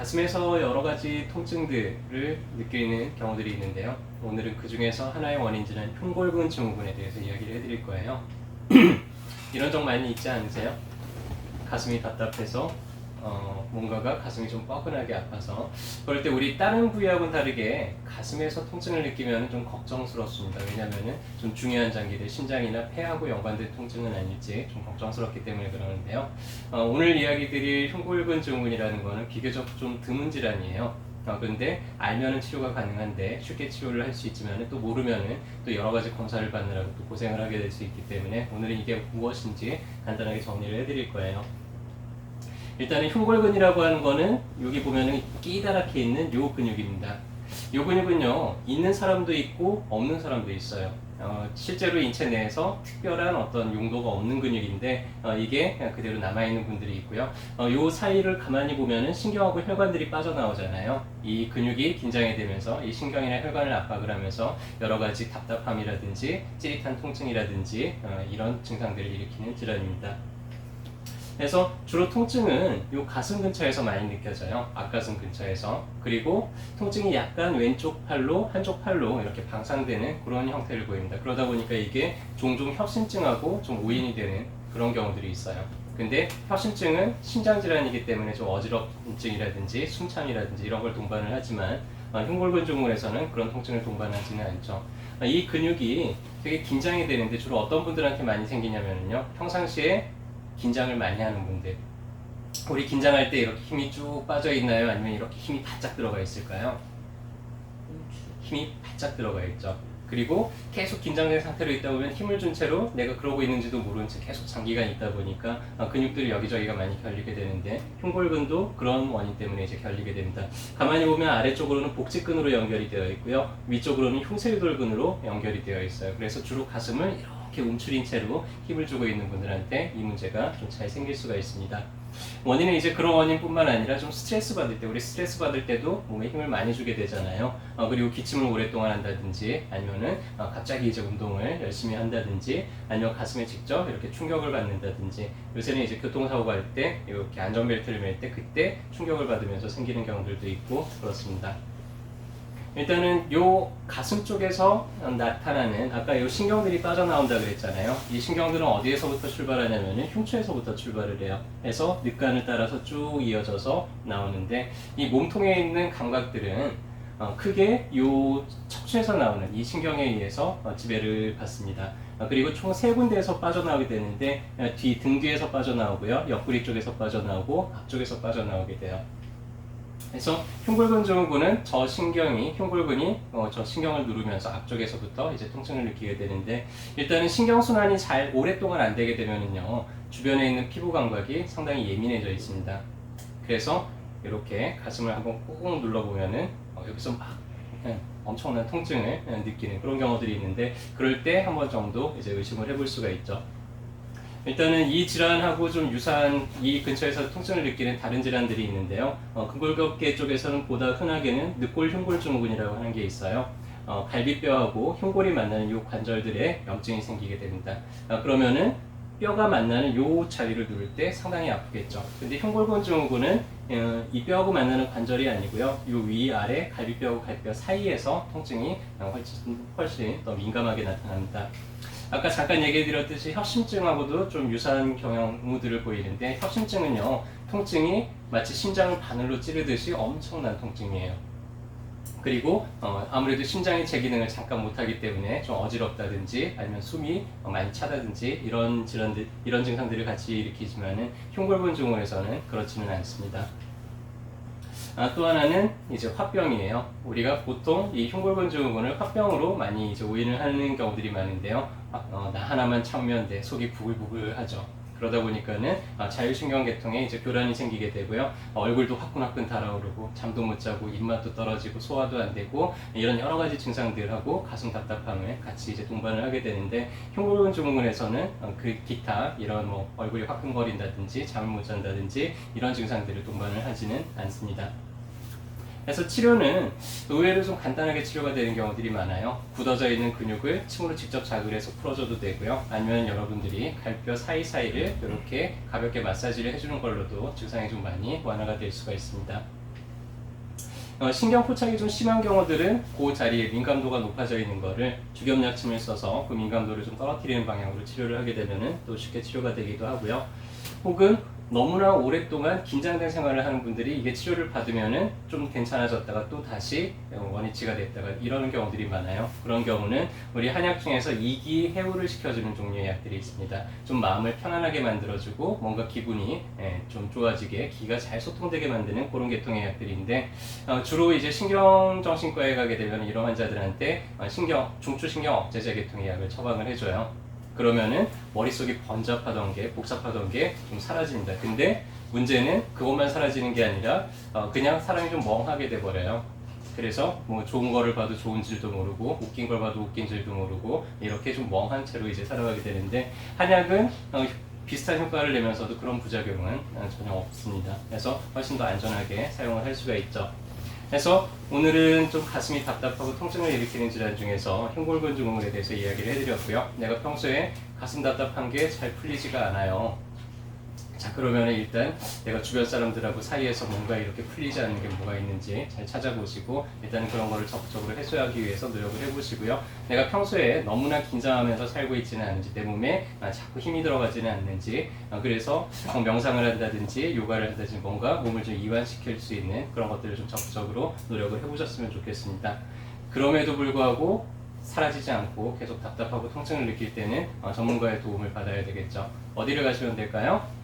가슴에서 여러 가지 통증들을 느끼는 경우들이 있는데요. 오늘은 그 중에서 하나의 원인지는 흉골근 증후군에 대해서 이야기를 해드릴 거예요. 이런 적 많이 있지 않으세요? 가슴이 답답해서 뭔가가 가슴이 좀 뻐근하게 아파서 그럴 때 우리 다른 부위하고는 다르게 가슴에서 통증을 느끼면 좀 걱정스럽습니다. 왜냐하면 좀 중요한 장기들 심장이나 폐하고 연관된 통증은 아닐지 좀 걱정스럽기 때문에 그러는데요. 오늘 이야기 드릴 흉골근 증후군이라는 거는 비교적 좀 드문 질환이에요. 그런데 알면은 치료가 가능한데 쉽게 치료를 할 수 있지만 또 모르면은 또 여러 가지 검사를 받느라고 또 고생을 하게 될 수 있기 때문에 오늘은 이게 무엇인지 간단하게 정리를 해드릴 거예요. 일단은 흉골근이라고 하는 거는 여기 보면은 끼다랗게 있는 요 근육입니다. 요 근육은요 있는 사람도 있고 없는 사람도 있어요. 실제로 인체 내에서 특별한 어떤 용도가 없는 근육인데 이게 그냥 그대로 남아있는 분들이 있고요. 요 사이를 가만히 보면은 신경하고 혈관들이 빠져나오잖아요. 이 근육이 긴장이 되면서 이 신경이나 혈관을 압박을 하면서 여러 가지 답답함이라든지 찌릿한 통증이라든지 이런 증상들을 일으키는 질환입니다. 그래서 주로 통증은 이 가슴 근처에서 많이 느껴져요. 앞가슴 근처에서. 그리고 통증이 약간 왼쪽 팔로 한쪽 팔로 이렇게 방상되는 그런 형태를 보입니다. 그러다 보니까 이게 종종 협심증하고 좀 오인이 되는 그런 경우들이 있어요. 근데 협심증은 신장질환이기 때문에 좀 어지럽증이라든지 숨참이라든지 이런 걸 동반을 하지만 흉골근 증후군에서는 그런 통증을 동반하지는 않죠. 이 근육이 되게 긴장이 되는데 주로 어떤 분들한테 많이 생기냐면요. 평상시에 긴장을 많이 하는 분들, 우리 긴장할 때 이렇게 힘이 쭉 빠져 있나요? 아니면 이렇게 힘이 바짝 들어가 있을까요? 힘이 바짝 들어가 있죠. 그리고 계속 긴장된 상태로 있다 보면 힘을 준 채로 내가 그러고 있는지도 모르는 채 계속 장기간 있다 보니까 근육들이 여기저기가 많이 결리게 되는데 흉골근도 그런 원인 때문에 이제 결리게 됩니다. 가만히 보면 아래쪽으로는 복직근으로 연결이 되어 있고요. 위쪽으로는 흉쇄유돌근으로 연결이 되어 있어요. 그래서 주로 가슴을 이렇게 움츠린 채로 힘을 주고 있는 분들한테 이 문제가 좀 잘 생길 수가 있습니다. 원인은 이제 그런 원인뿐만 아니라 좀 스트레스 받을 때, 우리 스트레스 받을 때도 몸에 힘을 많이 주게 되잖아요. 그리고 기침을 오랫동안 한다든지 아니면은 갑자기 이제 운동을 열심히 한다든지 아니면 가슴에 직접 이렇게 충격을 받는다든지 요새는 이제 교통사고가 할 때 이렇게 안전벨트를 맬 때 그때 충격을 받으면서 생기는 경우들도 있고 그렇습니다. 일단은 요 가슴 쪽에서 나타나는 아까 요 신경들이 빠져나온다 그랬잖아요. 이 신경들은 어디에서부터 출발하냐면은 흉추에서부터 출발을 해요. 해서 늑간을 따라서 쭉 이어져서 나오는데 이 몸통에 있는 감각들은 크게 요 척추에서 나오는 이 신경에 의해서 지배를 받습니다. 그리고 총 3군데에서 빠져나오게 되는데 등 뒤에서 빠져나오고요. 옆구리 쪽에서 빠져나오고 앞쪽에서 빠져나오게 돼요. 그래서 흉골근 증후군은 저 신경이 흉골근이 저 신경을 누르면서 앞쪽에서부터 이제 통증을 느끼게 되는데 일단은 신경 순환이 잘 오랫동안 안 되게 되면은요 주변에 있는 피부 감각이 상당히 예민해져 있습니다. 그래서 이렇게 가슴을 한번 꾹 눌러보면은 여기서 막 엄청난 통증을 느끼는 그런 경우들이 있는데 그럴 때 한 번 정도 이제 의심을 해볼 수가 있죠. 일단은 이 질환하고 좀 유사한 이 근처에서 통증을 느끼는 다른 질환들이 있는데요. 근골격계 쪽에서는 보다 흔하게는 늑골 흉골 증후군이라고 하는 게 있어요. 갈비뼈하고 흉골이 만나는 이 관절들에 염증이 생기게 됩니다. 그러면은 뼈가 만나는 이 자리를 누를 때 상당히 아프겠죠. 근데 흉골근 증후군은 이 뼈하고 만나는 관절이 아니고요. 이 위 아래 갈비뼈하고 갈비뼈 사이에서 통증이 훨씬 더 민감하게 나타납니다. 아까 잠깐 얘기 드렸듯이 협심증하고도 좀 유사한 경우들을 보이는데 협심증은요 통증이 마치 심장을 바늘로 찌르듯이 엄청난 통증이에요. 그리고 아무래도 심장이 제 기능을 잠깐 못하기 때문에 좀 어지럽다든지 아니면 숨이 많이 차다든지 이런 질환들, 이런 증상들을 같이 일으키지만은 흉골근 증후에서는 그렇지는 않습니다. 또 하나는 이제 화병이에요. 우리가 보통 이 흉골근 증후군을 화병으로 많이 이제 오인을 하는 경우들이 많은데요. 나 하나만 참으면 돼. 속이 부글부글하죠. 그러다 보니까는 자율신경계통에 이제 교란이 생기게 되고요. 얼굴도 화끈화끈 달아오르고 잠도 못 자고 입맛도 떨어지고 소화도 안 되고 이런 여러 가지 증상들하고 가슴 답답함을 같이 이제 동반을 하게 되는데 흉골근 증후군에서는 그 기타 이런 뭐 얼굴이 화끈거린다든지 잠을 못 잔다든지 이런 증상들을 동반을 하지는 않습니다. 그래서 치료는 의외로 좀 간단하게 치료가 되는 경우들이 많아요. 굳어져 있는 근육을 침으로 직접 자극을 해서 풀어줘도 되고요. 아니면 여러분들이 갈비뼈 사이사이를 이렇게 가볍게 마사지를 해주는 걸로도 증상이 좀 많이 완화가 될 수가 있습니다. 신경 포착이 좀 심한 경우들은 그 자리에 민감도가 높아져 있는 거를 주겸약침을 써서 그 민감도를 좀 떨어뜨리는 방향으로 치료를 하게 되면은 또 쉽게 치료가 되기도 하고요. 혹은 너무나 오랫동안 긴장된 생활을 하는 분들이 이게 치료를 받으면은 좀 괜찮아졌다가 또 다시 원위치가 됐다가 이러는 경우들이 많아요. 그런 경우는 우리 한약 중에서 이기 해우를 시켜주는 종류의 약들이 있습니다. 좀 마음을 편안하게 만들어주고 뭔가 기분이 좀 좋아지게 기가 잘 소통되게 만드는 그런 계통의 약들인데 주로 이제 신경정신과에 가게 되면 이런 환자들한테 중추신경 억제제 계통의 약을 처방을 해줘요. 그러면은 머릿속이 번잡하던 게 복잡하던 게 좀 사라집니다. 근데 문제는 그것만 사라지는 게 아니라 그냥 사람이 좀 멍하게 돼버려요. 그래서 뭐 좋은 거를 봐도 좋은 줄도 모르고 웃긴 걸 봐도 웃긴 줄도 모르고 이렇게 좀 멍한 채로 이제 살아가게 되는데 한약은 비슷한 효과를 내면서도 그런 부작용은 전혀 없습니다. 그래서 훨씬 더 안전하게 사용을 할 수가 있죠. 그래서 오늘은 좀 가슴이 답답하고 통증을 일으키는 질환 중에서 흉골근 증후군에 대해서 이야기를 해드렸고요. 내가 평소에 가슴 답답한 게 잘 풀리지가 않아요. 자, 그러면 일단 내가 주변 사람들하고 사이에서 뭔가 이렇게 풀리지 않는 게 뭐가 있는지 잘 찾아보시고 일단 그런 거를 적극적으로 해소하기 위해서 노력을 해보시고요. 내가 평소에 너무나 긴장하면서 살고 있지는 않은지, 내 몸에 자꾸 힘이 들어가지는 않는지, 그래서 명상을 한다든지 요가를 한다든지 뭔가 몸을 좀 이완시킬 수 있는 그런 것들을 좀 적극적으로 노력을 해보셨으면 좋겠습니다. 그럼에도 불구하고 사라지지 않고 계속 답답하고 통증을 느낄 때는 전문가의 도움을 받아야 되겠죠. 어디를 가시면 될까요?